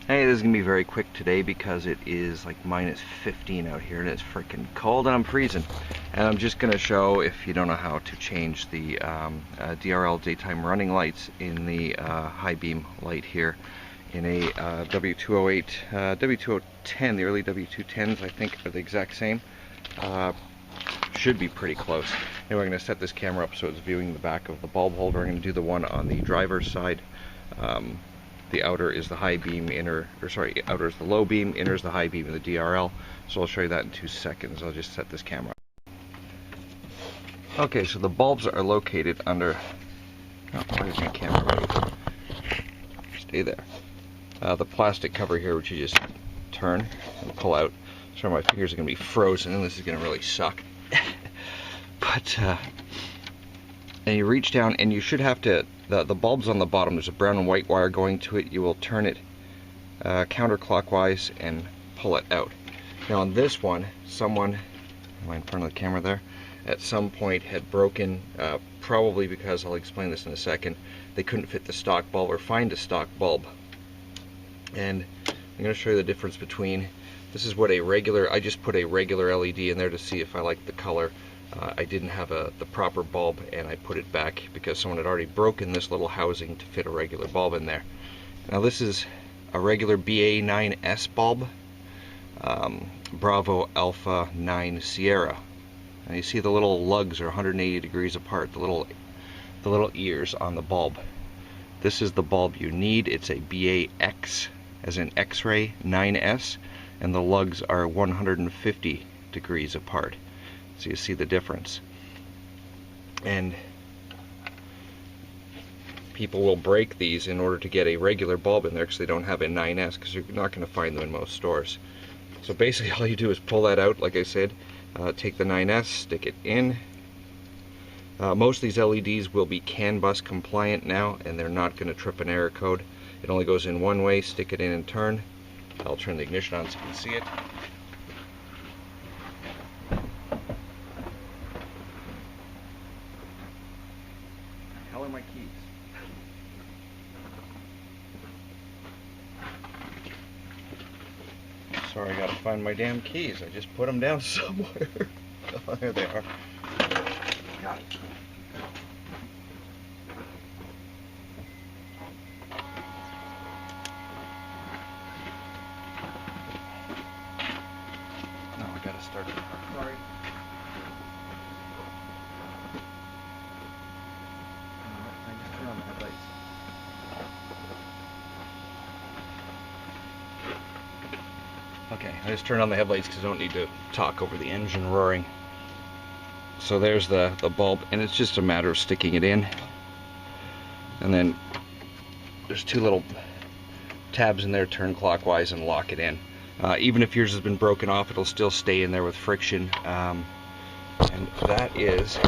Hey, this is going to be very quick today because it is like minus 15 out here and it's freaking cold and I'm freezing. And I'm just going to show, if you don't know how to change the DRL daytime running lights in the high beam light here in a W208, W210, the early W210s I think are the exact same. Should be pretty close. Anyway, I'm going to set this camera up so it's viewing the back of the bulb holder. I'm going to do the one on the driver's side. The outer is the high beam, outer is the low beam, inner is the high beam of the DRL. So I'll show you that in 2 seconds. I'll just set this camera up. Okay, so the bulbs are located under, why is my camera ready? Stay there. The plastic cover here, which you just turn and pull out. Sorry, my fingers are going to be frozen and this is going to really suck. But, and you reach down and you should have to, the bulb's on the bottom, there's a brown and white wire going to it. You will turn it counterclockwise and pull it out. Now on this one, someone, am I in front of the camera there? At some point had broken, probably because, I'll explain this in a second, they couldn't fit the stock bulb or find a stock bulb. And I'm going to show you the difference between, this is what a regular, I just put a regular LED in there to see if I like the color. I didn't have the proper bulb and I put it back because someone had already broken this little housing to fit a regular bulb in there. Now this is a regular BA9S bulb, Bravo Alpha 9 Sierra. Now you see the little lugs are 180 degrees apart, the little ears on the bulb. This is the bulb you need. It's a BAX, as in X-ray 9S, and the lugs are 150 degrees apart. So you see the difference. And people will break these in order to get a regular bulb in there because they don't have a 9S, because you're not going to find them in most stores. So basically all you do is pull that out, like I said, take the 9S, stick it in. Most of these LEDs will be canbus compliant now, and they're not going to trip an error code. It only goes in one way. Stick it in and turn. I'll turn the ignition on so you can see it. How are my keys? Sorry, I gotta find my damn keys. I just put them down somewhere. Oh, there they are. Got it. No, I gotta start the car. Sorry. I just turned on the headlights. Okay, I just turned on the headlights because I don't need to talk over the engine roaring. So there's the bulb, and it's just a matter of sticking it in. And then there's two little tabs in there, turn clockwise and lock it in. Even if yours has been broken off, it'll still stay in there with friction. And that is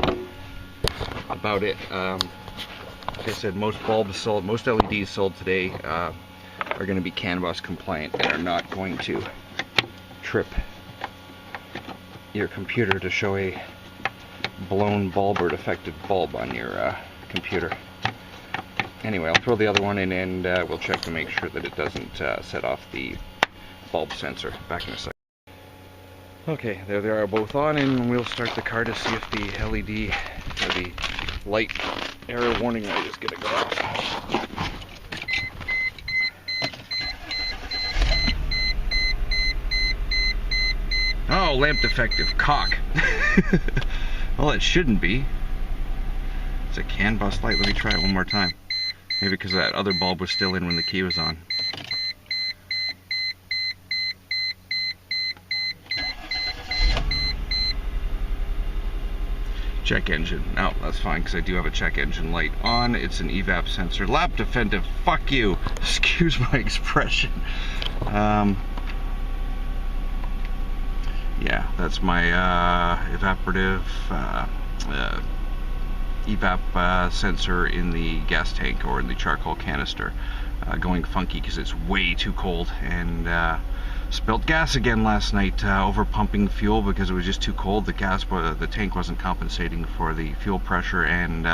about it. Like I said, most bulbs sold, most LEDs sold today are going to be canbus compliant and are not going to trip your computer to show a blown bulb or defective bulb on your computer. Anyway, I'll throw the other one in and we'll check to make sure that it doesn't set off the bulb sensor. Back in a second. Okay, there they are both on, and we'll start the car to see if the LED or the light error warning light is going to go off. Oh, lamp defective. Cock. Well, it shouldn't be. It's a canbus light. Let me try it one more time. Maybe because that other bulb was still in when the key was on. Check engine. No, that's fine because I do have a check engine light on. It's an evap sensor. Lap defective. Fuck you. Excuse my expression. Yeah, that's my evaporative evap sensor in the gas tank or in the charcoal canister going funky because it's way too cold, and Spilled gas again last night, over pumping fuel because it was just too cold. The tank wasn't compensating for the fuel pressure, and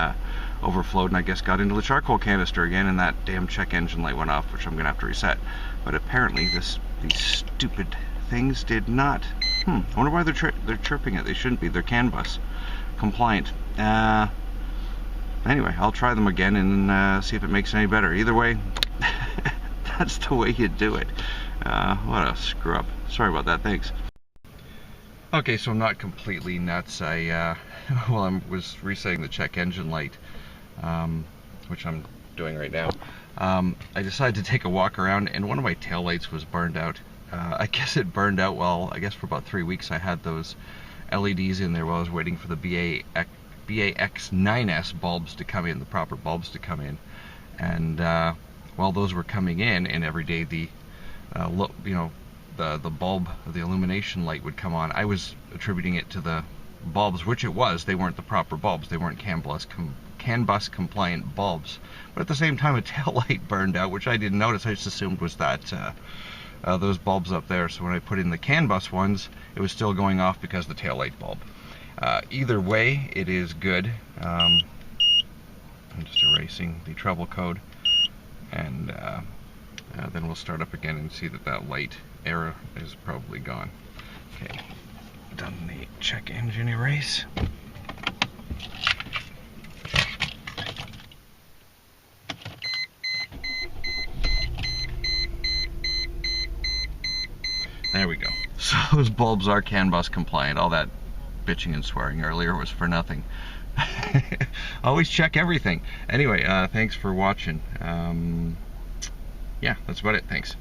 overflowed, and I guess got into the charcoal canister again, and that damn check engine light went off, which I'm gonna have to reset. But apparently these stupid things did not. I wonder why they're chirping it. They shouldn't be. They're canbus compliant. Anyway, I'll try them again and see if it makes any better. Either way, that's the way you do it. What a screw up. Sorry about that, thanks. Okay, so I'm not completely nuts. I was resetting the check engine light, which I'm doing right now. I decided to take a walk around, and one of my taillights was burned out. I guess it burned out for about 3 weeks. I had those LEDs in there while I was waiting for the BAX9S bulbs to come in, the proper bulbs to come in. And while those were coming in, and every day the bulb, the illumination light would come on, I was attributing it to the bulbs, which it was. They weren't the proper bulbs. They weren't canbus compliant bulbs. But at the same time, a tail light burned out, which I didn't notice. I just assumed was that those bulbs up there. So when I put in the canbus ones, it was still going off because of the tail light bulb. Either way, it is good. I'm just erasing the trouble code, and then we'll start up again and see that light error is probably gone. Okay, done the check engine erase. There we go. So those bulbs are CAN-bus compliant. All that bitching and swearing earlier was for nothing. Always check everything. Anyway, thanks for watching. Yeah, that's about it. Thanks.